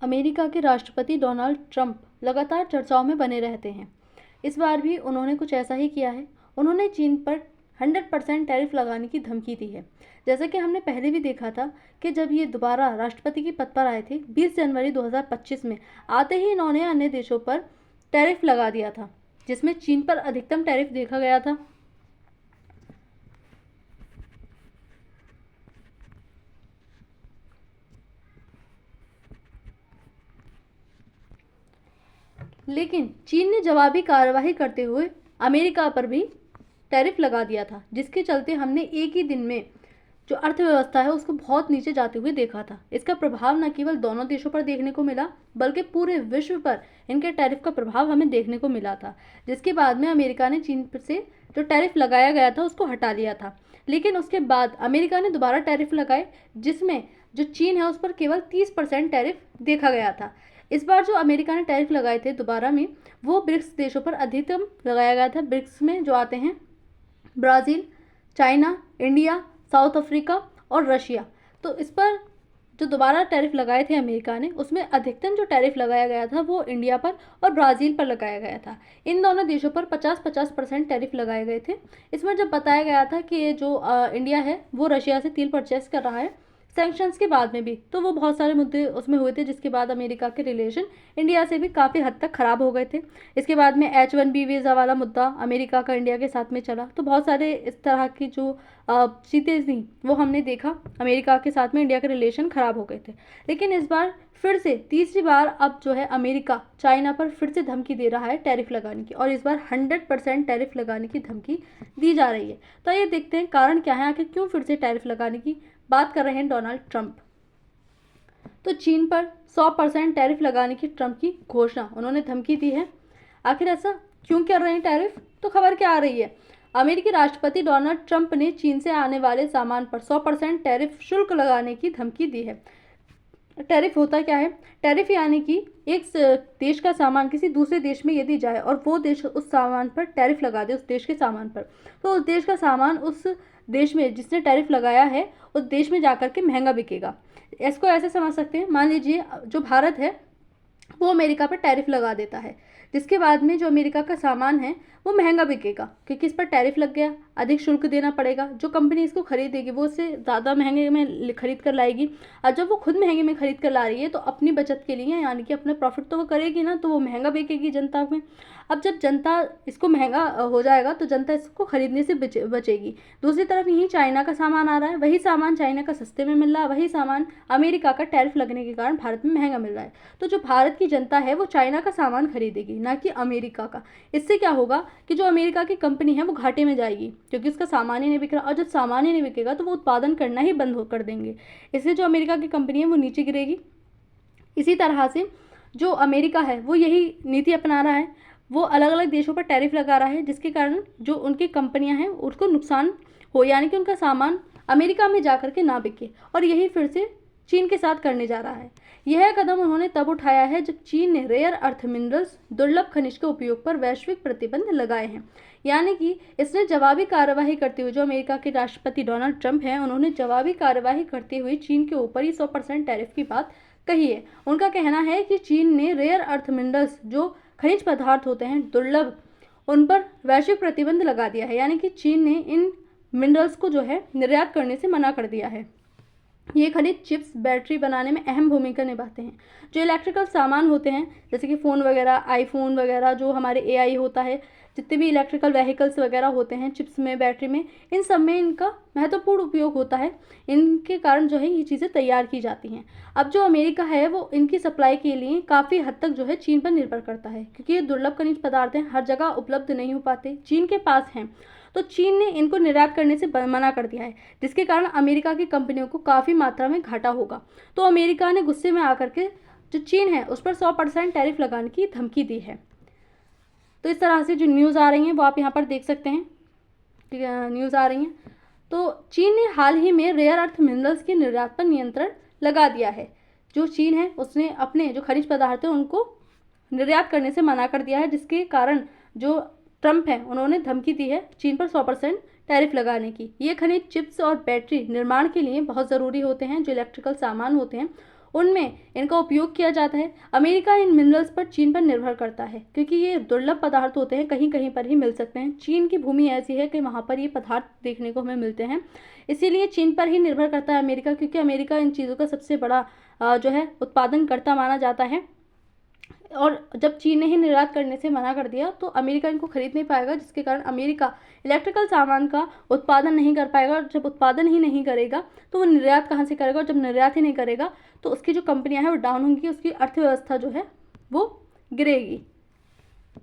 America के राष्ट्रपति Donald Trump लगातार चर्चाओं में बने रहते हैं। इस बार भी उन्होंने कुछ ऐसा ही किया है। उन्होंने चीन पर 100% टैरिफ लगाने की धमकी दी है। जैसा कि हमने पहले भी देखा था कि जब ये दोबारा राष्ट्रपति के पद पर आए थे 20 जनवरी 2025 में, आते ही इन्होंने अन्य देशों पर टैरिफ लगा दिया था, जिसमें चीन पर अधिकतम टैरिफ देखा गया था। लेकिन चीन ने जवाबी कार्रवाई करते हुए अमेरिका पर भी टैरिफ लगा दिया था, जिसके चलते हमने एक ही दिन में जो अर्थव्यवस्था है उसको बहुत नीचे जाते हुए देखा था। इसका प्रभाव न केवल दोनों देशों पर देखने को मिला, बल्कि पूरे विश्व पर इनके टैरिफ का प्रभाव हमें देखने को मिला था, जिसके बाद में अमेरिका ने चीन से जो टैरिफ लगाया गया था उसको हटा लिया था। लेकिन उसके बाद अमेरिका ने दोबारा टैरिफ लगाए, जिसमें जो चीन है उस पर केवल 30% टैरिफ देखा गया था। इस बार जो अमेरिका ने टैरिफ लगाए थे दोबारा में, वो ब्रिक्स देशों पर अधिकतम लगाया गया था। ब्रिक्स में जो आते हैं Brazil, China, India, south Africa और रशिया। तो इस पर जो दोबारा टैरिफ लगाए थे अमेरिका ने, उसमें अधिकतम जो टैरिफ लगाया गया था वो इंडिया पर और ब्राज़ील पर लगाया गया था। इन दोनों देशों पर 50-50% टैरिफ लगाए गए थे। इसमें जब बताया गया था कि ये जो इंडिया है वो रशिया से तेल परचेस कर रहा है सैंक्शंस के बाद में भी, तो वो बहुत सारे मुद्दे उसमें हुए थे, जिसके बाद अमेरिका के रिलेशन इंडिया से भी काफ़ी हद तक ख़राब हो गए थे। इसके बाद में H1B वीज़ा वाला मुद्दा अमेरिका का इंडिया के साथ में चला, तो बहुत सारे इस तरह की जो चीज़ें थी वो हमने देखा, अमेरिका के साथ में इंडिया के रिलेशन ख़राब हो गए थे। लेकिन इस बार फिर से तीसरी बार अब जो है अमेरिका चाइना पर फिर से धमकी दे रहा है टैरिफ लगाने की, और इस बार 100% टैरिफ लगाने की धमकी दी जा रही है। तो ये देखते हैं कारण क्या है, आखिर क्यों फिर से टैरिफ लगाने की बात कर रहे हैं डोनाल्ड ट्रंप। तो चीन पर 100% टैरिफ लगाने की ट्रंप की घोषणा, उन्होंने धमकी दी है। आखिर ऐसा क्यों कर रहे हैं टैरिफ? तो खबर क्या आ रही है, अमेरिकी राष्ट्रपति डोनाल्ड ट्रंप ने चीन से आने वाले सामान पर 100% टैरिफ शुल्क लगाने की धमकी दी है। टैरिफ होता क्या है? टैरिफ यानी कि एक देश का सामान किसी दूसरे देश में यदि जाए और वो देश उस सामान पर टैरिफ लगा दे, उस देश के सामान पर, तो उस देश का सामान उस देश में जिसने टैरिफ लगाया है उस देश में जाकर के महंगा बिकेगा। इसको ऐसे समझ सकते हैं, मान लीजिए जो भारत है वो अमेरिका पर टैरिफ लगा देता है, जिसके बाद में जो अमेरिका का सामान है वो महंगा बिकेगा, क्योंकि इस पर टैरिफ लग गया, अधिक शुल्क देना पड़ेगा। जो कंपनी इसको खरीदेगी वो इससे ज़्यादा महंगे में खरीद कर लाएगी, और जब वो खुद महंगे में खरीद कर ला रही है तो अपनी बचत के लिए, यानी कि अपना प्रॉफिट तो वो करेगी ना, तो वो महंगा बेचेगी जनता में। अब जब जनता इसको महंगा हो जाएगा तो जनता इसको खरीदने से बचेगी। दूसरी तरफ यहीं चाइना का सामान आ रहा है, वही सामान चाइना का सस्ते में मिल रहा है, वही सामान अमेरिका का टैरिफ लगने के कारण भारत में महंगा मिल रहा है। तो जो भारत की जनता है वो चाइना का सामान खरीदेगी, ना कि अमेरिका का। इससे क्या होगा कि जो अमेरिका की कंपनी है वो घाटे में जाएगी, क्योंकि उसका सामान ही नहीं बिक रहा, और जब सामान ही नहीं बिकेगा तो वो उत्पादन करना ही बंद कर देंगे। इससे जो अमेरिका की कंपनी है वो नीचे गिरेगी। इसी तरह से जो अमेरिका है वो यही नीति अपना रहा है, वो अलग अलग देशों पर टैरिफ लगा रहा है, जिसके कारण जो उनकी कंपनियां हैं उसको नुकसान हो, यानी कि उनका सामान अमेरिका में जाकर के ना बिके, और यही फिर से चीन के साथ करने जा रहा है। यह कदम उन्होंने तब उठाया है जब चीन ने रेयर अर्थ मिनरल्स, दुर्लभ खनिज के उपयोग पर वैश्विक प्रतिबंध लगाए हैं। यानी कि इसने जवाबी कार्रवाई करते हुए, जो अमेरिका के राष्ट्रपति डोनाल्ड ट्रंप हैं, उन्होंने जवाबी कार्रवाई करते हुए चीन के ऊपर ही 100% टैरिफ की बात कही है। उनका कहना है कि चीन ने रेयर अर्थ मिनरल्स, जो खनिज पदार्थ होते हैं दुर्लभ, उन पर वैश्विक प्रतिबंध लगा दिया है, यानी कि चीन ने इन मिनरल्स को जो है निर्यात करने से मना कर दिया है। ये खनिज चिप्स, बैटरी बनाने में अहम भूमिका निभाते हैं। जो इलेक्ट्रिकल सामान होते हैं, जैसे कि फ़ोन वगैरह, आईफोन वगैरह, जो हमारे एआई होता है, जितने भी इलेक्ट्रिकल व्हीकल्स वगैरह होते हैं चिप्स में, बैटरी में, इन सब में इनका महत्वपूर्ण उपयोग होता है। इनके कारण जो है ये चीज़ें तैयार की जाती हैं। अब जो अमेरिका है वो इनकी सप्लाई के लिए काफ़ी हद तक जो है चीन पर निर्भर करता है, क्योंकि ये दुर्लभ खनिज पदार्थ हैं, हर जगह उपलब्ध नहीं हो पाते, चीन के पास हैं। तो चीन ने इनको निर्यात करने से मना कर दिया है, जिसके कारण अमेरिका की कंपनियों को काफ़ी मात्रा में घाटा होगा। तो अमेरिका ने गुस्से में आकर के जो चीन है उस पर 100% टैरिफ लगाने की धमकी दी है। तो इस तरह से जो न्यूज़ आ रही हैं वो आप यहाँ पर देख सकते हैं, न्यूज़ आ रही हैं। तो चीन ने हाल ही में रेयर अर्थ मिनरल्स के निर्यात पर नियंत्रण लगा दिया है। जो चीन है उसने अपने जो खनिज पदार्थ हैं उनको निर्यात करने से मना कर दिया है, जिसके कारण जो ट्रंप है उन्होंने धमकी दी है चीन पर 100% टैरिफ लगाने की। ये खनिज चिप्स और बैटरी निर्माण के लिए बहुत ज़रूरी होते हैं। जो इलेक्ट्रिकल सामान होते हैं उनमें इनका उपयोग किया जाता है। अमेरिका इन मिनरल्स पर चीन पर निर्भर करता है क्योंकि ये दुर्लभ पदार्थ होते हैं, कहीं कहीं पर ही मिल सकते हैं। चीन की भूमि ऐसी है कि वहाँ पर ये पदार्थ देखने को हमें मिलते हैं, इसीलिए चीन पर ही निर्भर करता है अमेरिका, क्योंकि अमेरिका इन चीज़ों का सबसे बड़ा जो है उत्पादन करता माना जाता है। और जब चीन ने ही निर्यात करने से मना कर दिया तो अमेरिका इनको खरीद नहीं पाएगा, जिसके कारण अमेरिका इलेक्ट्रिकल सामान का उत्पादन नहीं कर पाएगा। और जब उत्पादन ही नहीं करेगा तो वो निर्यात कहाँ से करेगा, और जब निर्यात ही नहीं करेगा तो उसकी जो कंपनियां हैं वो डाउन होंगी, उसकी अर्थव्यवस्था जो है वो गिरेगी।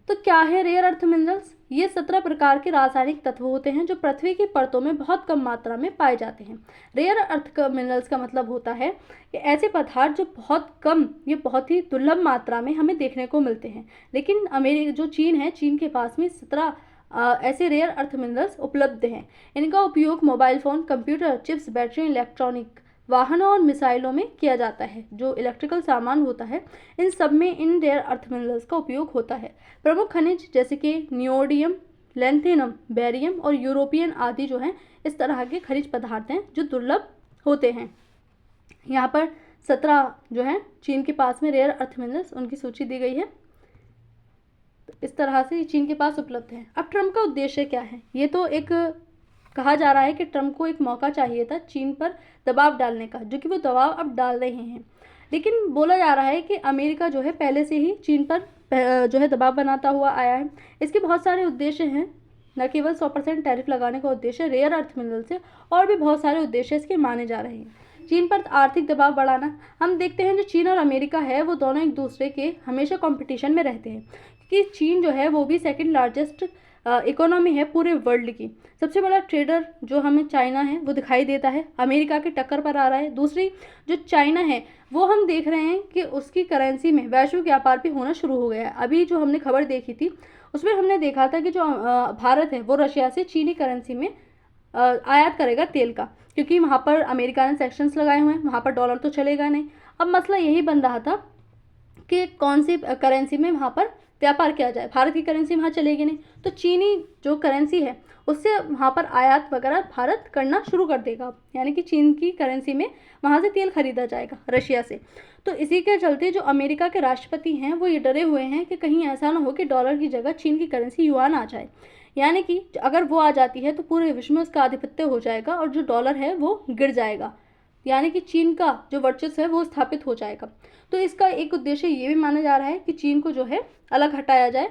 तो क्या है रेयर अर्थ मिनरल्स? ये 17 प्रकार के रासायनिक तत्व होते हैं जो पृथ्वी की परतों में बहुत कम मात्रा में पाए जाते हैं। रेयर अर्थ मिनरल्स का मतलब होता है कि ऐसे पदार्थ जो बहुत कम, ये बहुत ही दुर्लभ मात्रा में हमें देखने को मिलते हैं। लेकिन जो चीन है, चीन के पास में 17 ऐसे रेयर अर्थ मिनरल्स उपलब्ध हैं। इनका उपयोग mobile phone, computer chips, battery, electronic वाहनों और मिसाइलों में किया जाता है। जो इलेक्ट्रिकल सामान होता है इन सब में इन रेयर अर्थ मिनरल्स का उपयोग होता है। प्रमुख खनिज जैसे कि नियोडियम, लैंथेनम, बेरियम और यूरोपियन आदि जो हैं इस तरह के खनिज पदार्थ हैं जो दुर्लभ होते हैं। यहाँ पर 17 जो हैं चीन के पास में रेयर अर्थ मिनरल्स, उनकी सूची दी गई है। तो इस तरह से चीन के पास उपलब्ध है। अब ट्रम्प का उद्देश्य क्या है? ये तो एक कहा जा रहा है कि ट्रम्प को एक मौका चाहिए था चीन पर दबाव डालने का, जो कि वो दबाव अब डाल रहे हैं। लेकिन बोला जा रहा है कि अमेरिका जो है पहले से ही चीन पर जो है दबाव बनाता हुआ आया है। इसके बहुत सारे उद्देश्य हैं, न केवल 100% टैरिफ लगाने का उद्देश्य रेयर अर्थ मिनरल से, और भी बहुत सारे उद्देश्य इसके माने जा रहे हैं। चीन पर आर्थिक दबाव बढ़ाना, हम देखते हैं जो चीन और अमेरिका है वो दोनों एक दूसरे के हमेशा कंपटीशन में रहते हैं, क्योंकि चीन जो है वो भी सेकंड लार्जेस्ट इकोनॉमी है पूरे वर्ल्ड की। सबसे बड़ा ट्रेडर जो हमें चाइना है वो दिखाई देता है, अमेरिका के टक्कर पर आ रहा है। दूसरी जो चाइना है वो हम देख रहे हैं कि उसकी करेंसी में वैश्विक व्यापार भी होना शुरू हो गया है। अभी जो हमने खबर देखी थी उसमें हमने देखा था कि जो भारत है वो रशिया से चीनी करेंसी में आयात करेगा तेल का, क्योंकि वहाँ पर अमेरिका ने सेक्शंस लगाए हुए हैं, वहाँ पर डॉलर तो चलेगा नहीं। अब मसला यही बन रहा था कि कौन सी करेंसी में वहाँ पर व्यापार किया जाए। भारत की करेंसी वहाँ चलेगी नहीं, तो चीनी जो करेंसी है उससे वहाँ पर आयात वगैरह भारत करना शुरू कर देगा, यानी कि चीन की करेंसी में वहाँ से तेल खरीदा जाएगा रशिया से। तो इसी के चलते जो अमेरिका के राष्ट्रपति हैं वो ये डरे हुए हैं कि कहीं ऐसा ना हो कि डॉलर की जगह चीन की करेंसी युआन आ जाए, यानी कि अगर वो आ जाती है तो पूरे विश्व में उसका आधिपत्य हो जाएगा और जो डॉलर है वो गिर जाएगा, यानी कि चीन का जो वर्चस्व है वो स्थापित हो जाएगा। तो इसका एक उद्देश्य ये भी माना जा रहा है कि चीन को जो है अलग हटाया जाए।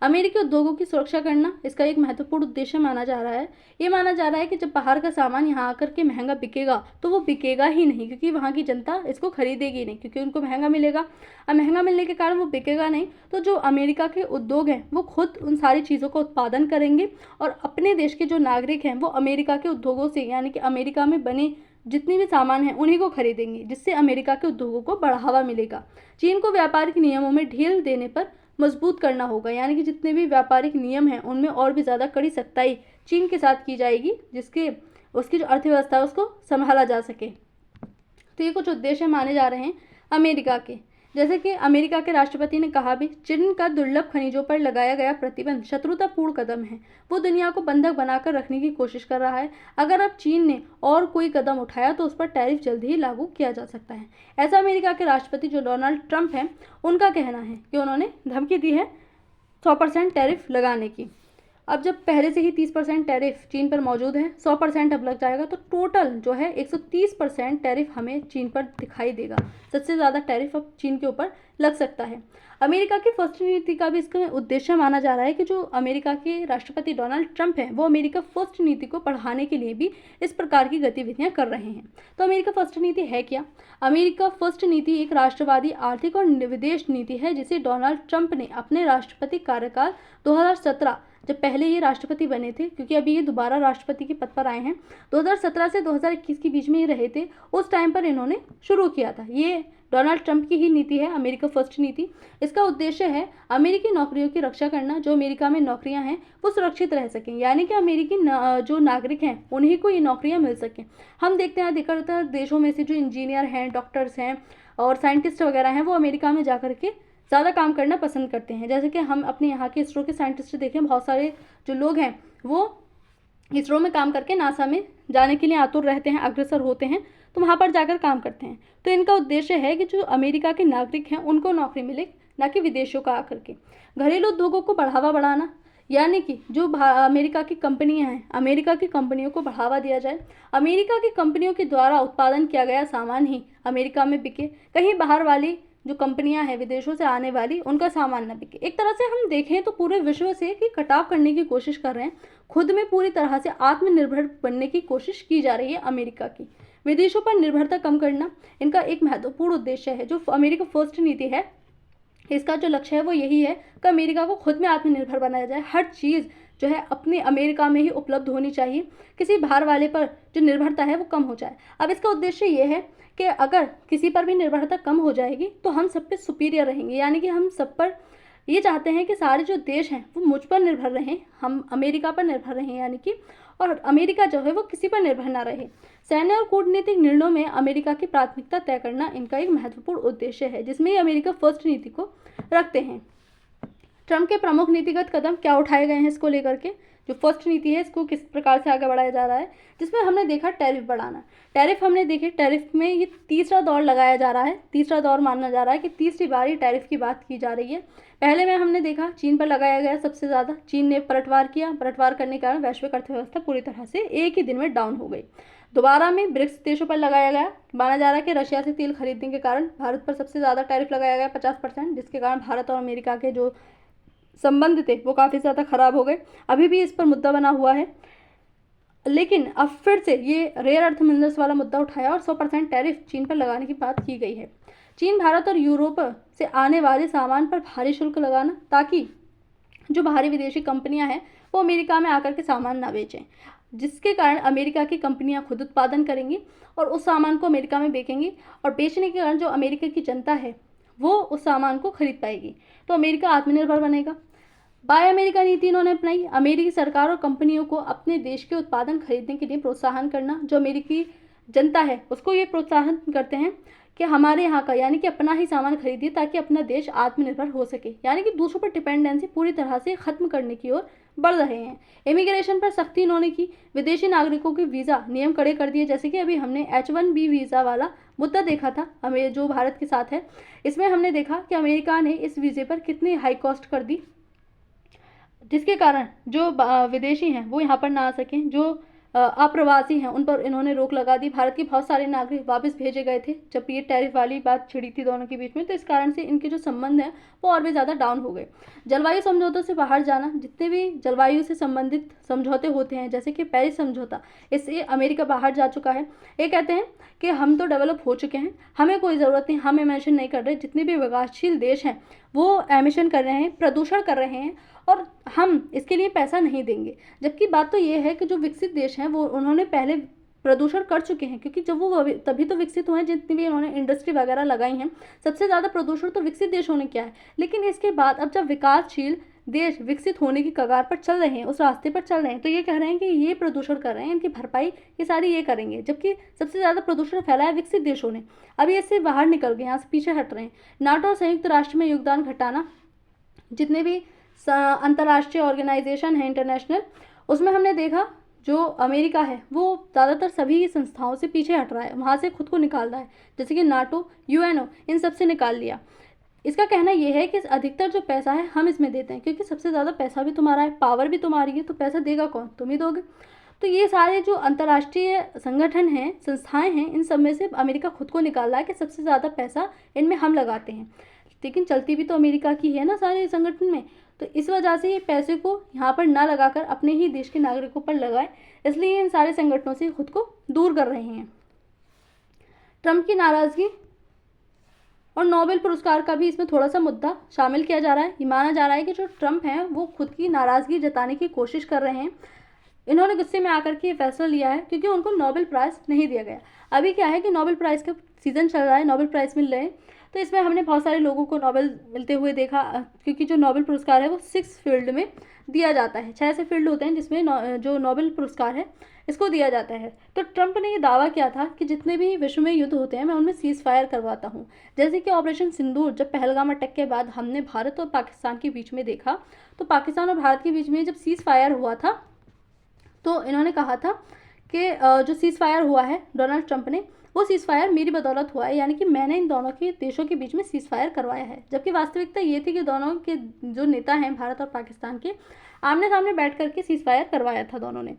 अमेरिकी उद्योगों की सुरक्षा करना इसका एक महत्वपूर्ण उद्देश्य माना जा रहा है। ये माना जा रहा है कि जब बाहर का सामान यहाँ आकर के महंगा बिकेगा तो वो बिकेगा ही नहीं, क्योंकि वहाँ की जनता इसको खरीदेगी नहीं, क्योंकि उनको महंगा मिलेगा। अब महंगा मिलने के कारण वो बिकेगा नहीं, तो जो अमेरिका के उद्योग हैं वो खुद उन सारी चीज़ों का उत्पादन करेंगे और अपने देश के जो नागरिक हैं वो अमेरिका के उद्योगों से, यानी कि अमेरिका में बने जितनी भी सामान है उन्हीं को खरीदेंगे, जिससे अमेरिका के उद्योगों को बढ़ावा मिलेगा। चीन को व्यापारिक नियमों में ढील देने पर मजबूत करना होगा, यानी कि जितने भी व्यापारिक नियम हैं उनमें और भी ज़्यादा कड़ी सख्ताई चीन के साथ की जाएगी, जिसके उसकी जो अर्थव्यवस्था है उसको संभाला जा सके। तो ये कुछ उद्देश्य माने जा रहे हैं अमेरिका के। जैसे कि अमेरिका के राष्ट्रपति ने कहा भी, चीन का दुर्लभ खनिजों पर लगाया गया प्रतिबंध शत्रुतापूर्ण कदम है, वो दुनिया को बंधक बनाकर रखने की कोशिश कर रहा है। अगर अब चीन ने और कोई कदम उठाया तो उस पर टैरिफ जल्द ही लागू किया जा सकता है। ऐसा अमेरिका के राष्ट्रपति जो डोनाल्ड ट्रंप हैं उनका कहना है कि उन्होंने धमकी दी है 100% टैरिफ लगाने की। अब जब पहले से ही 30% टैरिफ चीन पर मौजूद है, 100% अब लग जाएगा, तो टोटल जो है 130% टैरिफ हमें चीन पर दिखाई देगा। सबसे ज़्यादा टैरिफ अब चीन के ऊपर लग सकता है। अमेरिका की फर्स्ट नीति का भी इसका उद्देश्य माना जा रहा है कि जो अमेरिका के राष्ट्रपति डोनाल्ड ट्रंप हैं वो अमेरिका फर्स्ट नीति को बढ़ाने के लिए भी इस प्रकार की गतिविधियां कर रहे हैं। तो अमेरिका फर्स्ट नीति है क्या? अमेरिका फर्स्ट नीति एक राष्ट्रवादी आर्थिक और विदेश नीति है जिसे डोनाल्ड ट्रंप ने अपने राष्ट्रपति कार्यकाल 2017, जब पहले ये राष्ट्रपति बने थे, क्योंकि अभी ये दोबारा राष्ट्रपति के पद पर आए हैं, 2017 से 2021 के बीच में ये रहे थे, उस टाइम पर इन्होंने शुरू किया था। ये डोनाल्ड ट्रंप की ही नीति है, अमेरिका फर्स्ट नीति। इसका उद्देश्य है अमेरिकी नौकरियों की रक्षा करना, जो अमेरिका में नौकरियां हैं वो सुरक्षित रह सकें, यानी कि अमेरिकी जो नागरिक हैं उन्हीं को ये नौकरियां मिल सकें। हम देखते हैं अधिकतर देशों में से जो इंजीनियर हैं, डॉक्टर्स हैं और साइंटिस्ट वगैरह हैं वो अमेरिका में जा के ज़्यादा काम करना पसंद करते हैं। जैसे कि हम अपने यहाँ के इसरो के साइंटिस्ट देखें, बहुत सारे जो लोग हैं वो इसरो में काम करके नासा में जाने के लिए आतुर रहते हैं, अग्रसर होते हैं। तो वहाँ पर जाकर काम करते हैं। तो इनका उद्देश्य है कि जो अमेरिका के नागरिक हैं उनको नौकरी मिले, ना कि विदेशों का आकर के। घरेलू उद्योगों को बढ़ावा बढ़ाना, यानी कि जो अमेरिका की कंपनियां हैं, अमेरिका की कंपनियों को बढ़ावा दिया जाए। अमेरिका की कंपनियों के द्वारा उत्पादन किया गया सामान ही अमेरिका में बिके, कहीं बाहर वाली जो कंपनियां हैं विदेशों से आने वाली उनका सामान न बिके। एक तरह से हम देखें तो पूरे विश्व से कि कटाव करने की कोशिश कर रहे हैं, खुद में पूरी तरह से आत्मनिर्भर बनने की कोशिश की जा रही है अमेरिका की। विदेशों पर निर्भरता कम करना इनका एक महत्वपूर्ण उद्देश्य है। जो अमेरिका फर्स्ट नीति है, इसका जो लक्ष्य है वो यही है कि अमेरिका को खुद में आत्मनिर्भर बनाया जाए। हर चीज़ जो है अपनी अमेरिका में ही उपलब्ध होनी चाहिए, किसी बाहर वाले पर जो निर्भरता है वो कम हो जाए। अब इसका उद्देश्य ये है कि अगर किसी पर भी निर्भरता कम हो जाएगी तो हम सब पे सुपीरियर रहेंगे, यानी कि हम सब पर ये चाहते हैं कि सारे जो देश हैं वो मुझ पर निर्भर रहें, हम अमेरिका पर निर्भर रहें, यानी कि और अमेरिका जो है वो किसी पर निर्भर ना रहे। सैन्य और कूटनीतिक निर्णयों में अमेरिका की प्राथमिकता तय करना इनका एक महत्वपूर्ण उद्देश्य है, जिसमें ये अमेरिका फर्स्ट नीति को रखते हैं। ट्रंप के प्रमुख नीतिगत कदम क्या उठाए गए हैं इसको लेकर के, जो फर्स्ट नीति है इसको किस प्रकार से आगे बढ़ाया जा रहा है, जिसमें हमने देखा टैरिफ बढ़ाना। टैरिफ हमने देखे, टैरिफ में ये तीसरा दौर लगाया जा रहा है, तीसरा दौर माना जा रहा है कि तीसरी बार टैरिफ की बात की जा रही है। पहले में हमने देखा चीन पर लगाया गया सबसे ज़्यादा, चीन ने पलटवार किया, पलटवार करने के कारण वैश्विक अर्थव्यवस्था पूरी तरह से एक ही दिन में डाउन हो गई। दोबारा में ब्रिक्स देशों पर लगाया गया, माना जा रहा है कि रशिया से तेल खरीदने के कारण भारत पर सबसे ज़्यादा टैरिफ लगाया गया 50%, जिसके कारण भारत और अमेरिका के जो संबंध थे वो काफ़ी ज़्यादा खराब हो गए। अभी भी इस पर मुद्दा बना हुआ है, लेकिन अब फिर से ये रेयर अर्थ मिनरल्स वाला मुद्दा उठाया और 100% टैरिफ चीन पर लगाने की बात की गई है। चीन, भारत और यूरोप से आने वाले सामान पर भारी शुल्क लगाना, ताकि जो बाहरी विदेशी कंपनियां हैं वो अमेरिका में आकर के सामान ना बेचें, जिसके कारण अमेरिका की कंपनियां खुद उत्पादन करेंगी और उस सामान को अमेरिका में बेचेंगी, और बेचने के कारण जो अमेरिका की जनता है वो उस सामान को खरीद पाएगी, तो अमेरिका आत्मनिर्भर बनेगा। बाय अमेरिका नीति इन्होंने अपनाई, अमेरिकी सरकार और कंपनियों को अपने देश के उत्पादन खरीदने के लिए प्रोत्साहन करना। जो अमेरिकी जनता है उसको ये प्रोत्साहन करते हैं कि हमारे यहाँ का, यानी कि अपना ही सामान खरीदिए ताकि अपना देश आत्मनिर्भर हो सके, यानी कि दूसरों पर डिपेंडेंसी पूरी तरह से खत्म करने की ओर बढ़ रहे हैं। इमिग्रेशन पर सख्ती इन्होंने की, विदेशी नागरिकों के वीज़ा नियम कड़े कर दिए, जैसे कि अभी हमने H1B वीज़ा वाला मुद्दा देखा था हमें जो भारत के साथ है। इसमें हमने देखा कि अमेरिका ने इस वीज़े पर कितनी हाई कॉस्ट कर दी, जिसके कारण जो विदेशी हैं वो यहाँ पर ना आ सकें, जो अप्रवासी हैं उन पर इन्होंने रोक लगा दी। भारत के बहुत सारे नागरिक वापस भेजे गए थे जब ये टैरिफ वाली बात छिड़ी थी दोनों के बीच में, तो इस कारण से इनके जो संबंध हैं वो और भी ज़्यादा डाउन हो गए। जलवायु समझौतों से बाहर जाना, जितने भी जलवायु से संबंधित समझौते होते हैं जैसे कि पेरिस समझौता, इससे अमेरिका बाहर जा चुका है। ये कहते हैं कि हम तो डेवलप हो चुके हैं, हमें कोई ज़रूरत नहीं, हम एमिशन नहीं कर रहे, जितने भी विकासशील देश हैं वो एमिशन कर रहे हैं, प्रदूषण कर रहे हैं और हम इसके लिए पैसा नहीं देंगे। जबकि बात तो ये है कि जो विकसित देश हैं वो उन्होंने पहले प्रदूषण कर चुके हैं, क्योंकि जब वो तभी तो विकसित हुए हैं, जितनी भी इन्होंने इंडस्ट्री वगैरह लगाई हैं। सबसे ज़्यादा प्रदूषण तो विकसित देशों ने किया है, लेकिन इसके बाद अब जब विकासशील देश विकसित होने की कगार पर चल रहे हैं, उस रास्ते पर चल रहे हैं, तो ये कह रहे हैं कि ये प्रदूषण कर रहे हैं, इनकी भरपाई ये सारी ये करेंगे, जबकि सबसे ज़्यादा प्रदूषण फैलाया विकसित देशों ने। अभी इससे बाहर निकल गए, यहाँ से पीछे हट रहे हैं। नाटो और संयुक्त राष्ट्र में योगदान घटाना, जितने भी अंतर्राष्ट्रीय ऑर्गेनाइजेशन है इंटरनेशनल, उसमें हमने देखा जो अमेरिका है वो ज़्यादातर सभी संस्थाओं से पीछे हट रहा है, वहाँ से खुद को निकाल रहा है, जैसे कि नाटो, यूएनओ, इन सब से निकाल लिया। इसका कहना यह है कि अधिकतर जो पैसा है हम इसमें देते हैं, क्योंकि सबसे ज़्यादा पैसा भी तुम्हारा है, पावर भी तुम्हारी है, तो पैसा देगा कौन, तुम ही दोगे। तो ये सारे जो अंतर्राष्ट्रीय संगठन हैं, संस्थाएं हैं, इन सब में से अमेरिका खुद को निकाल रहा है कि सबसे ज़्यादा पैसा इनमें हम लगाते हैं, लेकिन चलती भी तो अमेरिका की है ना सारे संगठन में। तो इस वजह से ये पैसे को यहाँ पर ना लगाकर अपने ही देश के नागरिकों पर लगाए, इसलिए इन सारे संगठनों से खुद को दूर कर रहे हैं। ट्रंप की नाराज़गी और नोबेल पुरस्कार का भी इसमें थोड़ा सा मुद्दा शामिल किया जा रहा है। ये माना जा रहा है कि जो ट्रंप हैं वो खुद की नाराज़गी जताने की कोशिश कर रहे हैं। इन्होंने गुस्से में आकर के ये फैसला लिया है क्योंकि उनको नोबेल प्राइज़ नहीं दिया गया। अभी क्या है कि नोबेल प्राइज़ का सीज़न चल रहा है, नोबेल प्राइज़ मिल रहे हैं, तो इसमें हमने बहुत सारे लोगों को नोबेल मिलते हुए देखा, क्योंकि जो नोबेल पुरस्कार है वो 6 फील्ड में दिया जाता है, 6 ऐसे फील्ड होते हैं जिसमें जो नोबेल पुरस्कार है इसको दिया जाता है। तो ट्रंप ने ये दावा किया था कि जितने भी विश्व में युद्ध होते हैं मैं उनमें सीज़ फायर करवाता हूँ। जैसे कि ऑपरेशन सिंदूर, जब पहलगाम अटैक के बाद हमने भारत और पाकिस्तान के बीच में देखा, तो पाकिस्तान और भारत के बीच में जब सीज़ फायर हुआ था तो इन्होंने कहा था कि जो सीज़ फायर हुआ है डोनाल्ड ट्रंप ने, वो सीज़ फायर मेरी बदौलत हुआ है, यानी कि मैंने इन दोनों के देशों के बीच में सीज़ फायर करवाया है। जबकि वास्तविकता ये थी कि दोनों के जो नेता हैं भारत और पाकिस्तान के, आमने सामने बैठ करके सीज़ फायर करवाया था दोनों ने।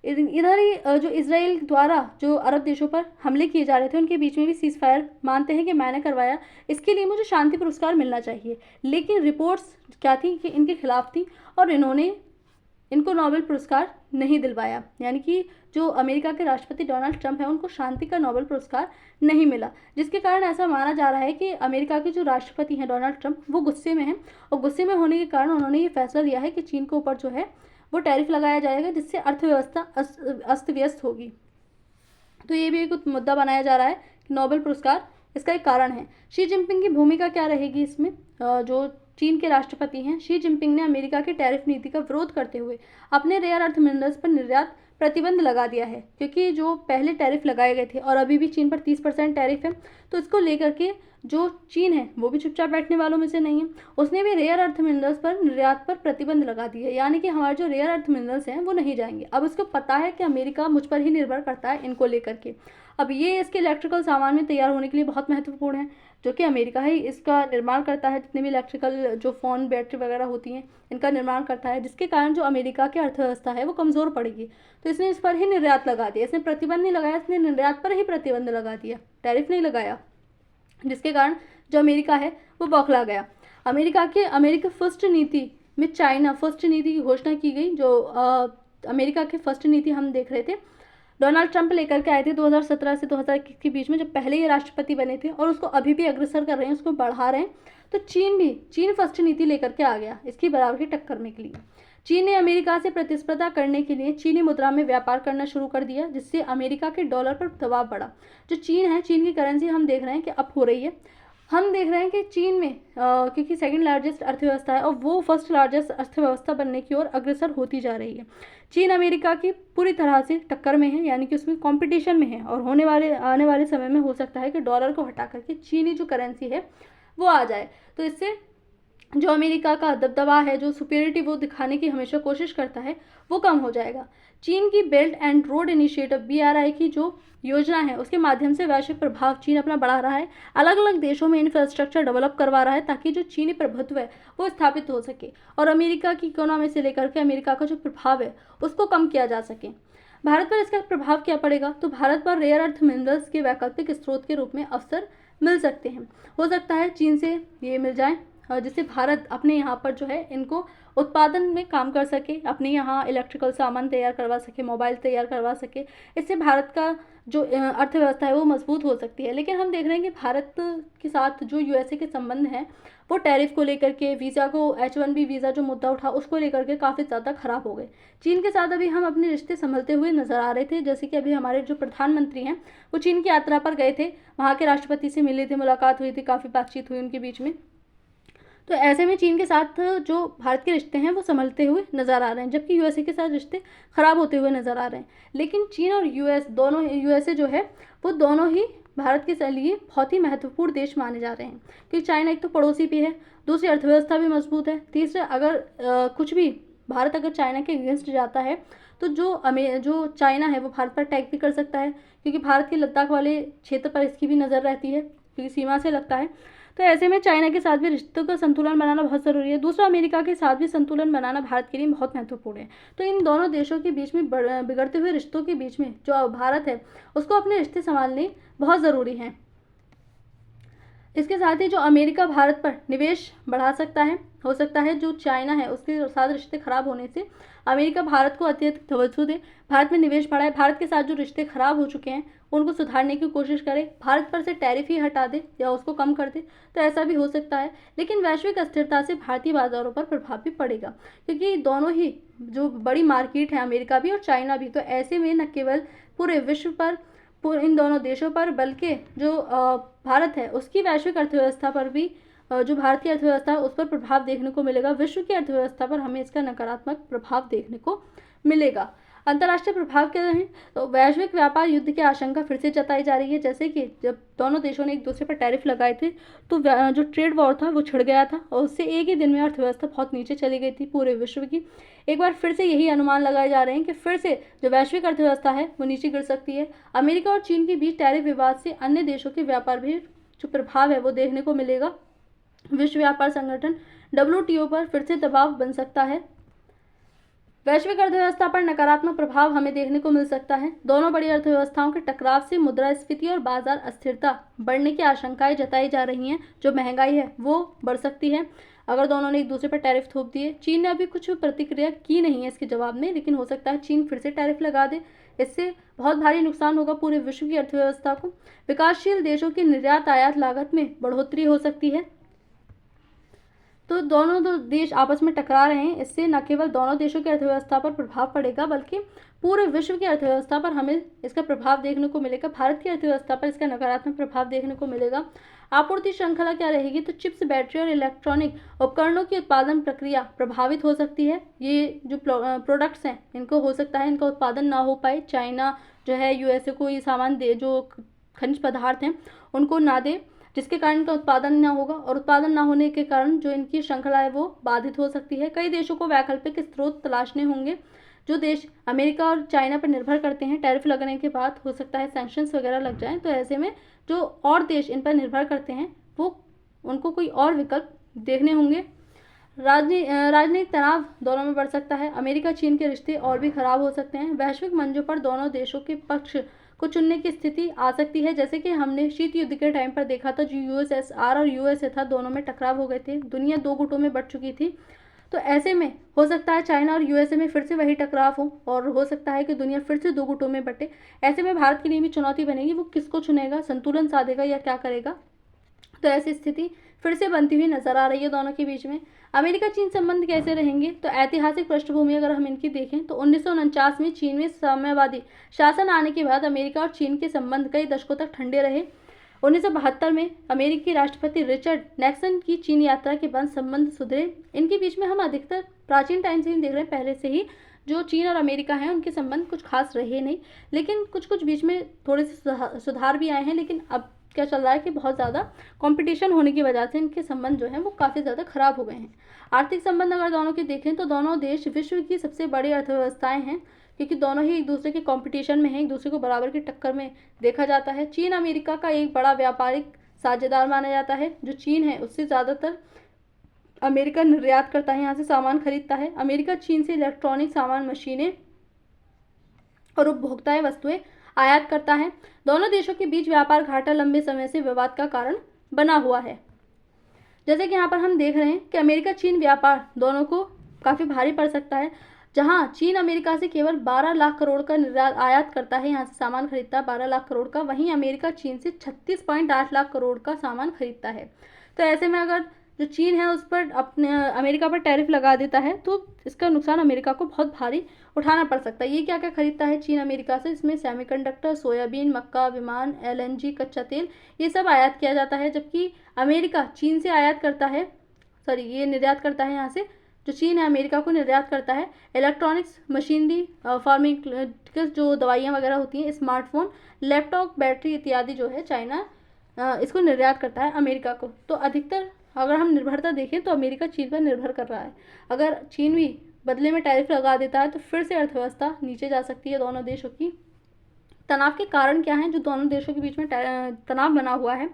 इधर ही जो इसराइल द्वारा जो अरब देशों पर हमले किए जा रहे थे उनके बीच में भी सीज़ फायर मानते हैं कि मैंने करवाया, इसके लिए मुझे शांति पुरस्कार मिलना चाहिए। लेकिन रिपोर्ट्स क्या थी कि इनके खिलाफ थी और इन्होंने इनको नोबेल पुरस्कार नहीं दिलवाया, यानी कि जो अमेरिका के राष्ट्रपति डोनाल्ड ट्रंप हैं उनको शांति का नोबेल पुरस्कार नहीं मिला, जिसके कारण ऐसा माना जा रहा है कि अमेरिका के जो राष्ट्रपति हैं डोनाल्ड ट्रंप वो गुस्से में हैं और गुस्से में होने के कारण उन्होंने ये फैसला लिया है कि चीन के ऊपर जो है वो टैरिफ लगाया जाएगा, जिससे अर्थव्यवस्था अस्त व्यस्त होगी। तो ये भी एक मुद्दा बनाया जा रहा है कि नोबेल पुरस्कार इसका एक कारण है। शी जिनपिंग की भूमिका क्या रहेगी इसमें? जो चीन के राष्ट्रपति हैं शी जिनपिंग ने अमेरिका की टैरिफ नीति का विरोध करते हुए अपने रेयर अर्थ मिनरल्स पर निर्यात प्रतिबंध लगा दिया है, क्योंकि जो पहले टैरिफ लगाए गए थे और अभी भी चीन पर 30% टैरिफ है, तो इसको लेकर के जो चीन है वो भी चुपचाप बैठने वालों में से नहीं है। उसने भी रेयर अर्थ मिनरल्स पर निर्यात पर प्रतिबंध लगा दिया है, यानी कि हमारे जो रेयर अर्थ मिनरल्स हैं वो नहीं जाएंगे। अब उसको पता है कि अमेरिका मुझ पर ही निर्भर करता है इनको लेकर के। अब ये इसके इलेक्ट्रिकल सामान में तैयार होने के लिए बहुत महत्वपूर्ण है, जो कि अमेरिका ही इसका निर्माण करता है। जितने भी इलेक्ट्रिकल जो फ़ोन बैटरी वगैरह होती हैं इनका निर्माण करता है, जिसके कारण जो अमेरिका की अर्थव्यवस्था है वो कमज़ोर पड़ेगी। तो इसने इस पर ही निर्यात लगा दिया, इसने प्रतिबंध नहीं लगाया, इसने निर्यात पर ही प्रतिबंध लगा दिया, टैरिफ नहीं लगाया, जिसके कारण जो अमेरिका है वो बौखला गया। अमेरिका फर्स्ट नीति में चाइना फर्स्ट नीति की घोषणा की गई। जो अमेरिका की फर्स्ट नीति हम देख रहे थे डोनाल्ड ट्रंप लेकर के आए थे 2017 से 2021 के बीच में, जब पहले ये राष्ट्रपति बने थे, और उसको अभी भी अग्रसर कर रहे हैं, उसको बढ़ा रहे हैं। तो चीन फर्स्ट नीति लेकर के आ गया इसकी बराबरी टक्कर करने के लिए। चीन ने अमेरिका से प्रतिस्पर्धा करने के लिए चीनी मुद्रा में व्यापार करना शुरू कर दिया, जिससे अमेरिका के डॉलर पर दबाव बढ़ा। जो चीन है, चीन की करेंसी हम देख रहे हैं कि अप हो रही है। हम देख रहे हैं कि चीन में क्योंकि सेकंड लार्जेस्ट अर्थव्यवस्था है और वो फर्स्ट लार्जेस्ट अर्थव्यवस्था बनने की ओर अग्रसर होती जा रही है। चीन अमेरिका की पूरी तरह से टक्कर में है, यानी कि उसमें कंपटीशन में है, और आने वाले समय में हो सकता है कि डॉलर को हटा करके चीनी जो करेंसी है वो आ जाए। तो इससे जो अमेरिका का दबदबा है, जो सुपीरियरिटी वो दिखाने की हमेशा कोशिश करता है, वो कम हो जाएगा। चीन की belt and road initiative BRI की जो योजना है उसके माध्यम से वैश्विक प्रभाव चीन अपना बढ़ा रहा है, अलग अलग देशों में इंफ्रास्ट्रक्चर डेवलप करवा रहा है, ताकि जो चीनी प्रभुत्व है वो स्थापित हो सके और अमेरिका की इकोनॉमी से लेकर के अमेरिका का जो प्रभाव है उसको कम किया जा सके। भारत पर इसका प्रभाव क्या पड़ेगा? तो भारत पर रेयर अर्थ मिनरल्स के वैकल्पिक स्रोत के रूप में अवसर मिल सकते हैं। हो सकता है चीन से ये मिल जाए, जिससे भारत अपने यहाँ पर जो है इनको उत्पादन में काम कर सके, अपने यहाँ इलेक्ट्रिकल सामान तैयार करवा सके, मोबाइल तैयार करवा सके। इससे भारत का जो अर्थव्यवस्था है वो मजबूत हो सकती है। लेकिन हम देख रहे हैं कि भारत के साथ जो USA के संबंध हैं वो टैरिफ को लेकर के, वीज़ा को H1B वीज़ा जो मुद्दा उठा उसको लेकर के काफ़ी ज़्यादा ख़राब हो गए। चीन के साथ अभी हम अपने रिश्ते संभलते हुए नज़र आ रहे थे, जैसे कि अभी हमारे जो प्रधानमंत्री हैं वो चीन की यात्रा पर गए थे, वहाँ के राष्ट्रपति से मिले थे, मुलाकात हुई थी, काफ़ी बातचीत हुई उनके बीच में। तो ऐसे में चीन के साथ जो भारत के रिश्ते हैं वो संभलते हुए नज़र आ रहे हैं, जबकि USA के साथ रिश्ते ख़राब होते हुए नज़र आ रहे हैं। लेकिन चीन और USA जो है वो दोनों ही भारत के लिए बहुत ही महत्वपूर्ण देश माने जा रहे हैं, क्योंकि चाइना एक तो पड़ोसी भी है, दूसरी अर्थव्यवस्था भी मजबूत है, तीसरे अगर कुछ भी भारत अगर चाइना के अगेंस्ट जाता है तो जो चाइना है वो भारत पर अटैक भी कर सकता है, क्योंकि भारत के लद्दाख वाले क्षेत्र पर इसकी भी नज़र रहती है, क्योंकि सीमा से लगता है। तो ऐसे में चाइना के साथ भी रिश्तों का संतुलन बनाना बहुत ज़रूरी है। दूसरा, अमेरिका के साथ भी संतुलन बनाना भारत के लिए बहुत महत्वपूर्ण है। तो इन दोनों देशों के बीच में बिगड़ते हुए रिश्तों के बीच में जो भारत है उसको अपने रिश्ते संभालने बहुत ज़रूरी हैं। इसके साथ ही जो अमेरिका भारत पर निवेश बढ़ा सकता है, हो सकता है जो चाइना है उसके साथ रिश्ते खराब होने से अमेरिका भारत को अत्यधिक तवज्जो दे, भारत में निवेश बढ़ाए, भारत के साथ जो रिश्ते खराब हो चुके हैं उनको सुधारने की कोशिश करे, भारत पर से टैरिफ ही हटा दे या उसको कम कर दे, तो ऐसा भी हो सकता है। लेकिन वैश्विक अस्थिरता से भारतीय बाजारों पर प्रभाव भी पड़ेगा, क्योंकि दोनों ही जो बड़ी मार्केट है अमेरिका भी और चाइना भी, तो ऐसे में न केवल पूरे विश्व पर इन दोनों देशों पर बल्कि जो भारत है उसकी वैश्विक अर्थव्यवस्था पर भी जो भारतीय अर्थव्यवस्था है उस पर प्रभाव देखने को मिलेगा। विश्व की अर्थव्यवस्था पर हमें इसका नकारात्मक प्रभाव देखने को मिलेगा। अंतर्राष्ट्रीय प्रभाव क्या हैं, तो वैश्विक व्यापार युद्ध की आशंका फिर से जताई जा रही है। जैसे कि जब दोनों देशों ने एक दूसरे पर टैरिफ लगाए थे तो जो ट्रेड वॉर था वो छिड़ गया था और उससे एक ही दिन में अर्थव्यवस्था बहुत नीचे चली गई थी पूरे विश्व की। एक बार फिर से यही अनुमान लगाए जा रहे हैं कि फिर से जो वैश्विक अर्थव्यवस्था है वो नीचे गिर सकती है। अमेरिका और चीन के बीच टैरिफ विवाद से अन्य देशों के व्यापार भी जो प्रभाव है वो देखने को मिलेगा। विश्व व्यापार संगठन WTO पर फिर से दबाव बन सकता है। वैश्विक अर्थव्यवस्था पर नकारात्मक प्रभाव हमें देखने को मिल सकता है। दोनों बड़ी अर्थव्यवस्थाओं के टकराव से मुद्रास्फीति और बाजार अस्थिरता बढ़ने की आशंकाएं जताई जा रही हैं। जो महंगाई है वो बढ़ सकती है अगर दोनों ने एक दूसरे पर टैरिफ थोप दिए। चीन ने अभी कुछ प्रतिक्रिया की नहीं है इसके जवाब में, लेकिन हो सकता है चीन फिर से टैरिफ लगा दे। इससे बहुत भारी नुकसान होगा पूरे विश्व की अर्थव्यवस्था को। विकासशील देशों की निर्यात आयात लागत में बढ़ोतरी हो सकती है। तो दोनों दो देश आपस में टकरा रहे हैं, इससे न केवल दोनों देशों की अर्थव्यवस्था पर प्रभाव पड़ेगा बल्कि पूरे विश्व की अर्थव्यवस्था पर हमें इसका प्रभाव देखने को मिलेगा। भारत की अर्थव्यवस्था पर इसका नकारात्मक प्रभाव देखने को मिलेगा। आपूर्ति श्रृंखला क्या रहेगी, तो चिप्स, बैटरी और इलेक्ट्रॉनिक उपकरणों की उत्पादन प्रक्रिया प्रभावित हो सकती है। ये जो प्रोडक्ट्स हैं इनको हो सकता है इनका उत्पादन ना हो पाए। चाइना जो है USA को ये सामान दे, जो खनिज पदार्थ हैं उनको ना दे, जिसके कारण इनका उत्पादन ना होगा और उत्पादन ना होने के कारण जो इनकी श्रृंखला है वो बाधित हो सकती है। कई देशों को वैकल्पिक स्रोत तलाशने होंगे। जो देश अमेरिका और चाइना पर निर्भर करते हैं, टैरिफ लगने के बाद हो सकता है सैंक्शंस वगैरह लग जाएं, तो ऐसे में जो और देश इन पर निर्भर करते हैं वो उनको कोई और विकल्प देखने होंगे। राजनीतिक तनाव दोनों में बढ़ सकता है। अमेरिका चीन के रिश्ते और भी खराब हो सकते हैं। वैश्विक मंचों पर दोनों देशों के पक्ष को चुनने की स्थिति आ सकती है, जैसे कि हमने शीत युद्ध के टाइम पर देखा था। जो USSR और USA था दोनों में टकराव हो गए थे, दुनिया दो गुटों में बट चुकी थी। तो ऐसे में हो सकता है चाइना और USA में फिर से वही टकराव हो और हो सकता है कि दुनिया फिर से दो गुटों में बटे। ऐसे में भारत के लिए भी चुनौती बनेगी, वो किसको चुनेगा, संतुलन साधेगा या क्या करेगा। तो ऐसी स्थिति फिर से बनती हुई नजर आ रही है दोनों के बीच में। अमेरिका चीन संबंध कैसे रहेंगे, तो ऐतिहासिक पृष्ठभूमि अगर हम इनकी देखें तो 1949 में चीन में साम्यवादी शासन आने के बाद अमेरिका और चीन के संबंध कई दशकों तक ठंडे रहे। 1972 में अमेरिकी राष्ट्रपति रिचर्ड निक्सन की चीन यात्रा के बाद संबंध सुधरे। इनके बीच में हम अधिकतर प्राचीन टाइम से ही देख रहे हैं, पहले से ही जो चीन और अमेरिका हैं उनके संबंध कुछ खास रहे नहीं, लेकिन कुछ बीच में थोड़े से सुधार भी आए हैं। लेकिन अब क्या चल रहा है कि बहुत ज़्यादा कंपटीशन होने की वजह से इनके संबंध जो हैं वो काफ़ी ज़्यादा खराब हो गए हैं। आर्थिक संबंध अगर दोनों के देखें तो दोनों देश विश्व की सबसे बड़ी अर्थव्यवस्थाएं हैं, क्योंकि दोनों ही एक दूसरे के कंपटीशन में हैं, एक दूसरे को बराबर की टक्कर में देखा जाता है। चीन अमेरिका का एक बड़ा व्यापारिक साझेदार माना जाता है। जो चीन है उससे ज़्यादातर अमेरिका निर्यात करता है, यहाँ से सामान खरीदता है। अमेरिका चीन से इलेक्ट्रॉनिक सामान, मशीनें और उपभोक्ता वस्तुएं आयात करता है। दोनों देशों के बीच व्यापार घाटा लंबे समय से विवाद का कारण बना हुआ है। जैसे कि यहाँ पर हम देख रहे हैं कि अमेरिका चीन व्यापार दोनों को काफ़ी भारी पड़ सकता है। जहाँ चीन अमेरिका से केवल 12 लाख करोड़ का निर्यात आयात करता है, यहाँ से सामान खरीदता है 12 लाख करोड़ का, वहीं अमेरिका चीन से 36.8 लाख करोड़ का सामान खरीदता है। तो ऐसे में अगर जो चीन है उस पर अपने अमेरिका पर टैरिफ लगा देता है तो इसका नुकसान अमेरिका को बहुत भारी उठाना पड़ सकता है। ये क्या क्या खरीदता है चीन अमेरिका से, इसमें सेमीकंडक्टर, सोयाबीन, मक्का, विमान, LNG, कच्चा तेल, ये सब आयात किया जाता है। जबकि अमेरिका चीन से आयात करता है, ये निर्यात करता है। यहाँ से जो चीन है अमेरिका को निर्यात करता है इलेक्ट्रॉनिक्स, मशीनरी, फार्मास्यूटिकल्स, जो दवाइयाँ वगैरह होती हैं, स्मार्टफोन, लैपटॉप, बैटरी इत्यादि जो है चाइना इसको निर्यात करता है अमेरिका को। तो अधिकतर अगर हम निर्भरता देखें तो अमेरिका चीन पर निर्भर कर रहा है। अगर चीन भी बदले में टैरिफ लगा देता है तो फिर से अर्थव्यवस्था नीचे जा सकती है दोनों देशों की। तनाव के कारण क्या हैं जो दोनों देशों के बीच में तनाव बना हुआ है,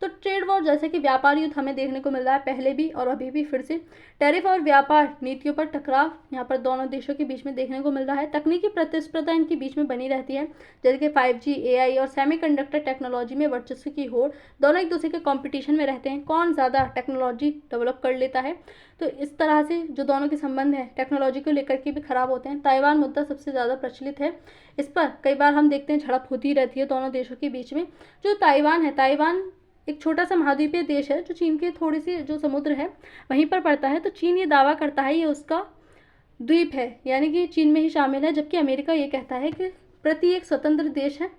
तो ट्रेड वॉर जैसे कि व्यापार युद्ध हमें देखने को मिल रहा है पहले भी और अभी भी फिर से। टैरिफ और व्यापार नीतियों पर टकराव यहाँ पर दोनों देशों के बीच में देखने को मिल रहा है। तकनीकी प्रतिस्पर्धा इनके बीच में बनी रहती है, जैसे कि 5G, AI और सेमीकंडक्टर टेक्नोलॉजी में वर्चस्व की होड़। दोनों एक दूसरे के कंपटीशन में रहते हैं, कौन ज़्यादा टेक्नोलॉजी डेवलप कर लेता है। तो इस तरह से जो दोनों के संबंध है टेक्नोलॉजी को लेकर के भी खराब होते हैं। ताइवान मुद्दा सबसे ज़्यादा प्रचलित है, इस पर कई बार हम देखते हैं झड़प होती रहती है दोनों देशों के बीच में। जो ताइवान है, ताइवान एक छोटा सा महाद्वीपीय देश है जो चीन के थोड़ी सी जो समुद्र है वहीं पर पड़ता है। तो चीन ये दावा करता है ये उसका द्वीप है, यानी कि चीन में ही शामिल है, जबकि अमेरिका ये कहता है कि प्रति एक स्वतंत्र देश है,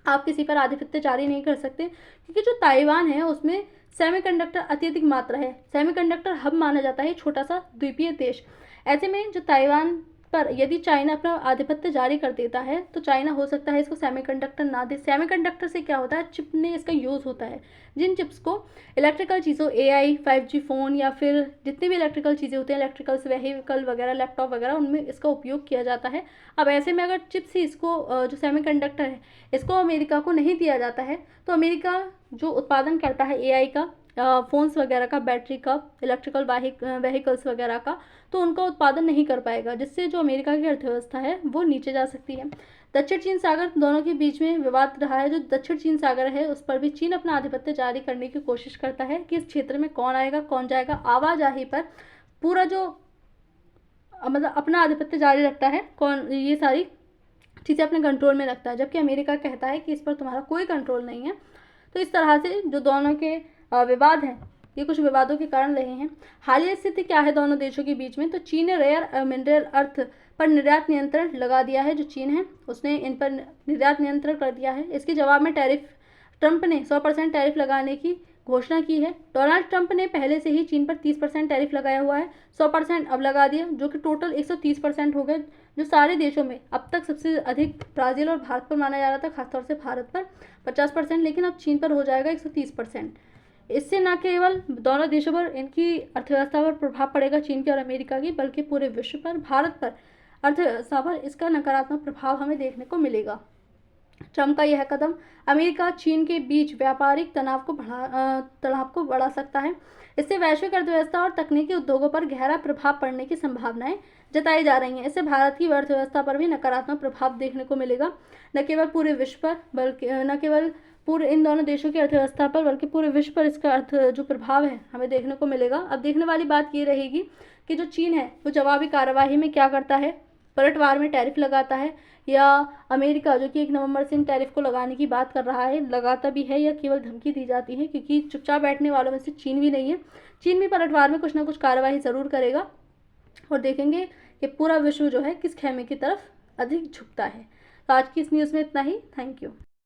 आप किसी पर आधिपत्य जारी नहीं कर सकते। क्योंकि जो ताइवान है उसमें सेमीकंडक्टर अत्यधिक मात्रा है, सेमीकंडक्टर हब माना जाता है छोटा सा द्वीपीय देश। ऐसे में जो ताइवान पर यदि चाइना अपना आधिपत्य जारी कर देता है तो चाइना हो सकता है इसको सेमीकंडक्टर ना दे। सेमीकंडक्टर से क्या होता है, चिप में इसका यूज़ होता है, जिन चिप्स को इलेक्ट्रिकल चीज़ों AI 5G फ़ोन या फिर जितनी भी इलेक्ट्रिकल चीज़ें होती हैं, इलेक्ट्रिकल व्हीकल वगैरह, लैपटॉप वगैरह, उनमें इसका उपयोग किया जाता है। अब ऐसे में अगर चिप्स ही इसको जो सेमीकंडक्टर है इसको अमेरिका को नहीं दिया जाता है तो अमेरिका जो उत्पादन करता है AI का, फ़ोन्स वगैरह का, बैटरी का, इलेक्ट्रिकल व्हीकल्स वगैरह का, तो उनका उत्पादन नहीं कर पाएगा, जिससे जो अमेरिका की अर्थव्यवस्था है वो नीचे जा सकती है। दक्षिण चीन सागर दोनों के बीच में विवाद रहा है। जो दक्षिण चीन सागर है उस पर भी चीन अपना आधिपत्य जारी करने की कोशिश करता है कि इस क्षेत्र में कौन आएगा कौन जाएगा। आवाजाही पर पूरा जो मतलब अपना आधिपत्य जारी रखता है, कौन ये सारी चीज़ें अपने कंट्रोल में रखता है, जबकि अमेरिका कहता है कि इस पर तुम्हारा कोई कंट्रोल नहीं है। तो इस तरह से जो दोनों के विवाद हैं, ये कुछ विवादों के कारण रहे हैं। हालिया स्थिति क्या है दोनों देशों के बीच में, तो चीन ने रेयर मिनरल अर्थ पर निर्यात नियंत्रण लगा दिया है। जो चीन है उसने इन पर निर्यात नियंत्रण कर दिया है। इसके जवाब में ट्रंप ने 100% टैरिफ लगाने की घोषणा की है। डोनाल्ड ट्रंप ने पहले से ही चीन पर 30% टैरिफ लगाया हुआ है, 100% अब लगा दिया, जो कि टोटल 130% हो गए, जो सारे देशों में अब तक सबसे अधिक ब्राज़ील और भारत पर माना जा रहा था, खासतौर से भारत पर 50%, लेकिन अब चीन पर हो जाएगा 130%। इससे न केवल दोनों देशों पर, इनकी अर्थव्यवस्था पर प्रभाव पड़ेगा, चीन की और अमेरिका की, बल्कि पूरे विश्व पर, भारत पर अर्थव्यवस्था पर इसका नकारात्मक प्रभाव हमें देखने को मिलेगा। ट्रंप का यह कदम अमेरिका चीन के बीच व्यापारिक तनाव को बढ़ा सकता है। इससे वैश्विक अर्थव्यवस्था और तकनीकी उद्योगों पर गहरा प्रभाव पड़ने की संभावनाएं जताई जा रही हैं। इससे भारत की अर्थव्यवस्था पर भी नकारात्मक प्रभाव देखने को मिलेगा, न केवल पूरे विश्व पर, बल्कि न केवल पूरे इन दोनों देशों की अर्थव्यवस्था पर, बल्कि पूरे विश्व पर इसका जो प्रभाव है हमें देखने को मिलेगा। अब देखने वाली बात ये रहेगी कि जो चीन है वो जवाबी कार्यवाही में क्या करता है, पलटवार में टैरिफ लगाता है, या अमेरिका जो कि 1 नवंबर से इन टैरिफ को लगाने की बात कर रहा है, लगाता भी है या केवल धमकी दी जाती है, क्योंकि चुपचाप बैठने वालों में से चीन भी नहीं है। चीन भी पलटवार में कुछ ना कुछ कार्यवाही ज़रूर करेगा और देखेंगे कि पूरा विश्व जो है किस खेमे की तरफ अधिक झुकता है। तो आज की इस न्यूज़ में इतना ही। Thank you.